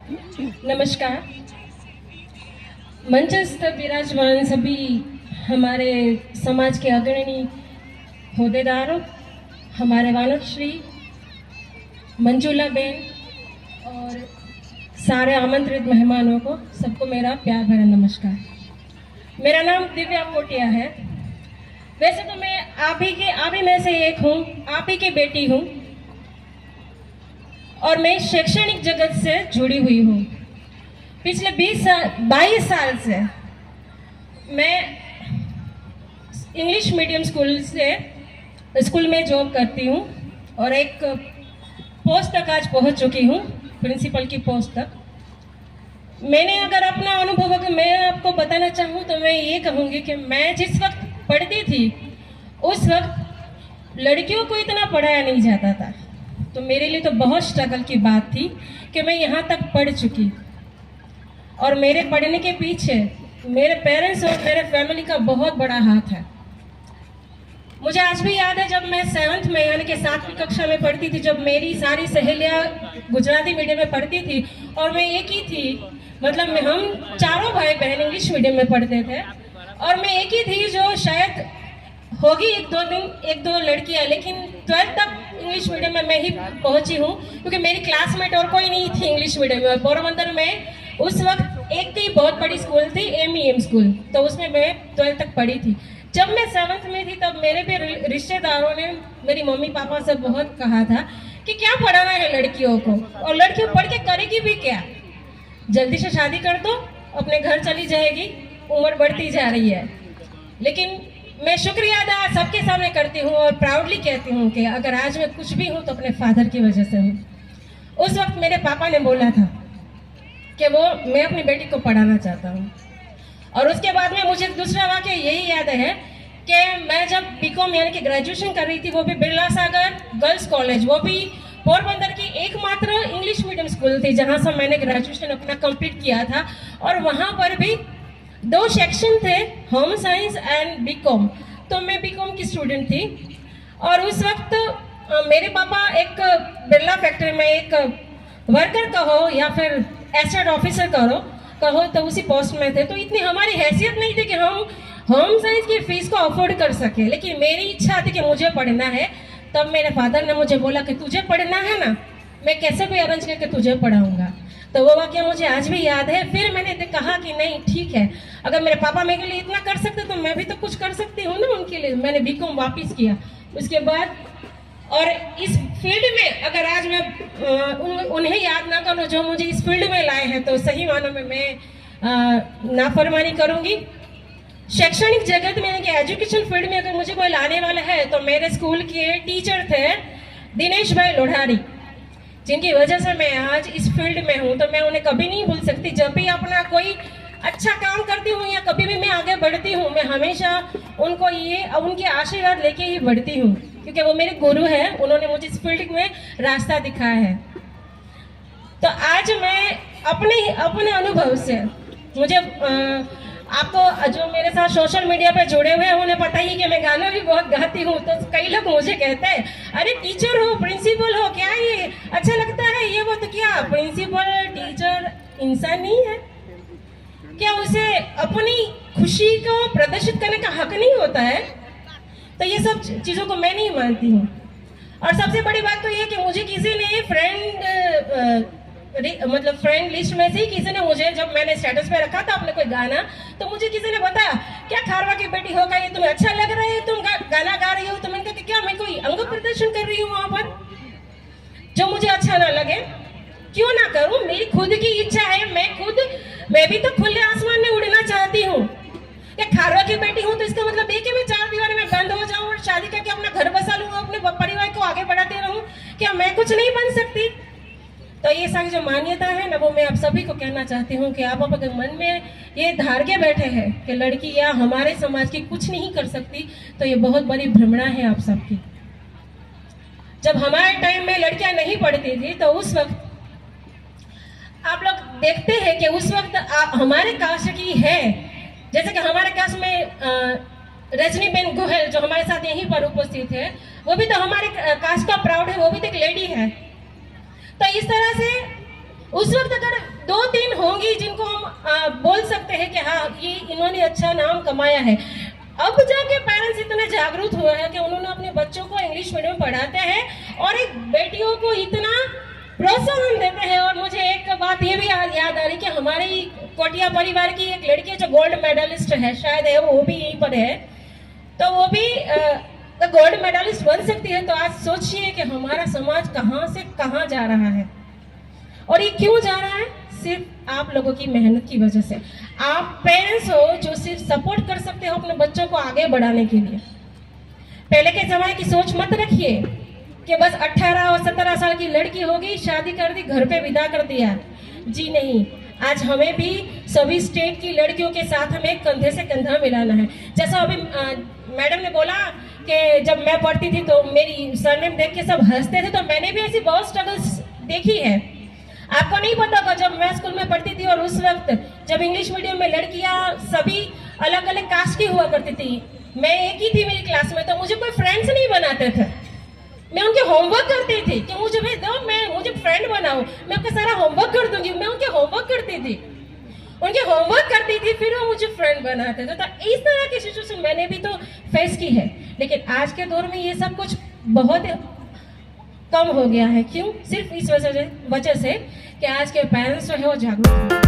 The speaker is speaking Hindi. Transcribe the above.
नमस्कार। मंचस्थ विराजमान सभी हमारे समाज के अग्रणी होद्देदारों, हमारे वानर श्री मंजुला बेन और सारे आमंत्रित मेहमानों को सबको मेरा प्यार भरा नमस्कार। मेरा नाम दिव्या कोटिया है। वैसे तो मैं आप ही में से एक हूँ, आप ही की बेटी हूँ और मैं शैक्षणिक जगत से जुड़ी हुई हूँ। पिछले 22 साल से मैं इंग्लिश मीडियम स्कूल में जॉब करती हूँ और एक पोस्ट तक आज पहुँच चुकी हूँ, प्रिंसिपल की पोस्ट तक। मैंने अगर अपना अनुभव अगर मैं आपको बताना चाहूँ तो मैं ये कहूँगी कि मैं जिस वक्त पढ़ती थी उस वक्त लड़कियों को इतना पढ़ाया नहीं जाता था, तो मेरे लिए तो बहुत स्ट्रगल की बात थी कि मैं यहाँ तक पढ़ चुकी। और मेरे पढ़ने के पीछे मेरे पेरेंट्स और मेरे फैमिली का बहुत बड़ा हाथ है। मुझे आज भी याद है जब मैं 7th में यानी कि 7वीं कक्षा में पढ़ती थी, जब मेरी सारी सहेलियाँ गुजराती मीडियम में पढ़ती थी और मैं एक ही थी, मतलब हम चारों भाई बहन इंग्लिश मीडियम में पढ़ते थे और मैं एक ही थी जो शायद होगी एक दो लड़कियां, लेकिन 12th तक इंग्लिश मीडियम में मैं ही पहुंची हूँ क्योंकि मेरी क्लासमेट और कोई नहीं थी इंग्लिश मीडियम में। पोरबंदर में उस वक्त एक ही बहुत बड़ी स्कूल थी, MEM स्कूल, तो उसमें मैं 12th तक पढ़ी थी। जब मैं 7th में थी तब मेरे भी रिश्तेदारों ने मेरी मम्मी पापा से बहुत कहा था कि क्या पढ़ाना है लड़कियों को, और लड़कियों पढ़ के करेगी भी क्या, जल्दी से शादी कर दो, अपने घर चली जाएगी, उम्र बढ़ती जा रही है। लेकिन मैं शुक्रिया अदा सबके सामने करती हूँ और प्राउडली कहती हूँ कि अगर आज मैं कुछ भी हूँ तो अपने फादर की वजह से हूँ। उस वक्त मेरे पापा ने बोला था कि मैं अपनी बेटी को पढ़ाना चाहता हूँ। और उसके बाद में मुझे दूसरा वाक्य यही याद है कि मैं जब BCom यानी कि ग्रेजुएशन कर रही थी, वो भी बिरला सागर गर्ल्स कॉलेज, वो भी पोरबंदर की एकमात्र इंग्लिश मीडियम स्कूल थी जहाँ से मैंने ग्रेजुएशन अपना कंप्लीट किया था। और वहाँ पर भी 2 सेक्शन थे, होम साइंस एंड BCom, तो मैं BCom की स्टूडेंट थी। और उस वक्त मेरे पापा एक बिरला फैक्ट्री में एक वर्कर कहो या फिर एस्टेट ऑफिसर कहो तो उसी पोस्ट में थे, तो इतनी हमारी हैसियत नहीं थी कि हम होम साइंस की फीस को अफोर्ड कर सके। लेकिन मेरी इच्छा थी कि मुझे पढ़ना है। तब मेरे फादर ने मुझे बोला कि तुझे पढ़ना है ना, मैं कैसे भी अरेंज करके तुझे पढ़ाऊंगा। तो वो वाक्य मुझे आज भी याद है। फिर मैंने कहा कि नहीं ठीक है, अगर मेरे पापा मेरे लिए इतना कर सकते तो मैं भी तो कुछ कर सकती हूँ ना उनके लिए। मैंने BCom वापस किया उसके बाद। और इस फील्ड में अगर आज मैं उन्हें याद ना करूँ जो मुझे इस फील्ड में लाए हैं, तो सही मानों में मैं नाफरमानी करूँगी। शैक्षणिक जगत में कि एजुकेशन फील्ड में अगर मुझे कोई लाने वाला है तो मेरे स्कूल के टीचर थे दिनेश भाई लोढ़ारी, जिनकी वजह से मैं आज इस फील्ड में हूँ। तो मैं उन्हें कभी नहीं भूल सकती। जब भी अपना कोई अच्छा काम करती हूँ या कभी भी मैं आगे बढ़ती हूँ, मैं हमेशा उनके आशीर्वाद लेके ही बढ़ती हूँ, क्योंकि वो मेरे गुरु हैं। उन्होंने मुझे इस फील्ड में रास्ता दिखाया है। तो आज मैं अपने अनुभव से, मुझे आपको जो मेरे साथ सोशल मीडिया पे जुड़े हुए हैं उन्हें पता ही कि मैं गाना भी बहुत गाती हूँ। तो कई लोग मुझे कहते हैं अरे टीचर हो, प्रिंसिपल हो, क्या ये अच्छा लगता है ये वो, तो क्या प्रिंसिपल टीचर इंसान नहीं है क्या? उसे अपनी खुशी को प्रदर्शित करने का हक नहीं होता है? तो ये सब चीज़ों को मैं नहीं मानती हूँ। और सबसे बड़ी बात तो ये कि मुझे किसी ने फ्रेंड लिस्ट में से किसी ने मुझे, जब मैंने स्टेटस पे रखा था अपने कोई गाना, तो मुझे किसी ने बताया क्या खारवा की बेटी होगा, ये तुम्हें अच्छा लग रहा है, तुम गाना गा रही हो? तो मैंने कहा कि क्या मैं कोई अंग प्रदर्शन कर रही हूँ वहाँ पर? जो मुझे अच्छा ना लगे क्यों ना करूँ, मेरी खुद की इच्छा है। मैं भी तो खुले आसमान में उड़ना चाहती हूँ। या खारवा की बेटी हूँ तो इसका मतलब ये कि मैं 4 दीवारी में बंद हो जाऊँ और शादी करके अपना घर बसा लूँ, अपने परिवार को आगे बढ़ाते रहूँ? क्या मैं कुछ नहीं बन सकती? तो ये सारी जो मान्यता है ना, वो मैं आप सभी को कहना चाहती हूँ कि आप अगर मन में ये धार के बैठे हैं कि लड़की या हमारे समाज की कुछ नहीं कर सकती, तो ये बहुत बड़ी भ्रमणा है आप सबकी। जब हमारे टाइम में लड़कियां नहीं पढ़ती थी तो उस वक्त आप लोग देखते हैं कि उस वक्त हमारे कास्ट की है, जैसे कि हमारे कास्ट में रजनीबेन गोयल जो हमारे साथ यहीं पर उपस्थित है, वो भी तो हमारे कास्ट का प्राउड है, वो भी तो एक लेडी है। तो इस तरह से उस वक्त अगर 2-3 होंगी जिनको हम बोल सकते हैं कि हाँ ये इन्होंने अच्छा नाम कमाया है, अब जाके पेरेंट्स इतने जागरूक हुए हैं कि उन्होंने अपने बच्चों को इंग्लिश मीडियम पढ़ाते हैं और एक बेटियों को इतना प्रोत्साहन देते हैं। और मुझे एक बात ये भी याद आ रही कि हमारी कोटिया परिवार की एक लड़की है जो गोल्ड मेडलिस्ट है, शायद है वो भी यहीं पर है, तो वो भी गोल्ड मेडलिस्ट बन सकती है। तो आज सोचिए कि हमारा समाज कहाँ से कहाँ जा रहा है और ये क्यों जा रहा है? सिर्फ आप लोगों की मेहनत की वजह से। आप पेरेंट्स हो जो सिर्फ सपोर्ट कर सकते हो अपने बच्चों को आगे बढ़ाने के लिए। पहले के जमाने की सोच मत रखिए कि बस 18 और 17 साल की लड़की होगी, शादी कर दी, घर पे विदा कर दिया। जी नहीं, आज हमें भी सभी स्टेट की लड़कियों के साथ हमें कंधे से कंधा मिलाना है। जैसा अभी मैडम ने बोला कि जब मैं पढ़ती थी तो मेरी सरनेम देख के सब हंसते थे, तो मैंने भी ऐसी बहुत स्ट्रगल्स देखी है। आपको नहीं पता होगा, जब मैं स्कूल में पढ़ती थी और उस वक्त जब इंग्लिश मीडियम में लड़कियां सभी अलग अलग कास्ट की हुआ करती थी, मैं एक ही थी मेरी क्लास में, तो मुझे कोई फ्रेंड्स नहीं बनाते थे। मैं उनके होमवर्क करती थी कि मुझे भेज दो, मुझे फ्रेंड बनाओ, मैं आपका सारा होमवर्क कर दूंगी। मैं उनके होमवर्क करती थी, उनके होमवर्क करती थी, फिर वो मुझे फ्रेंड बनाते थे। तो इस तरह की सिचुएशन मैंने भी तो फेस की है। लेकिन आज के दौर में ये सब कुछ बहुत कम हो गया है। क्यों? सिर्फ इस वजह से कि आज के पेरेंट्स जो है वो जागरूक हैं।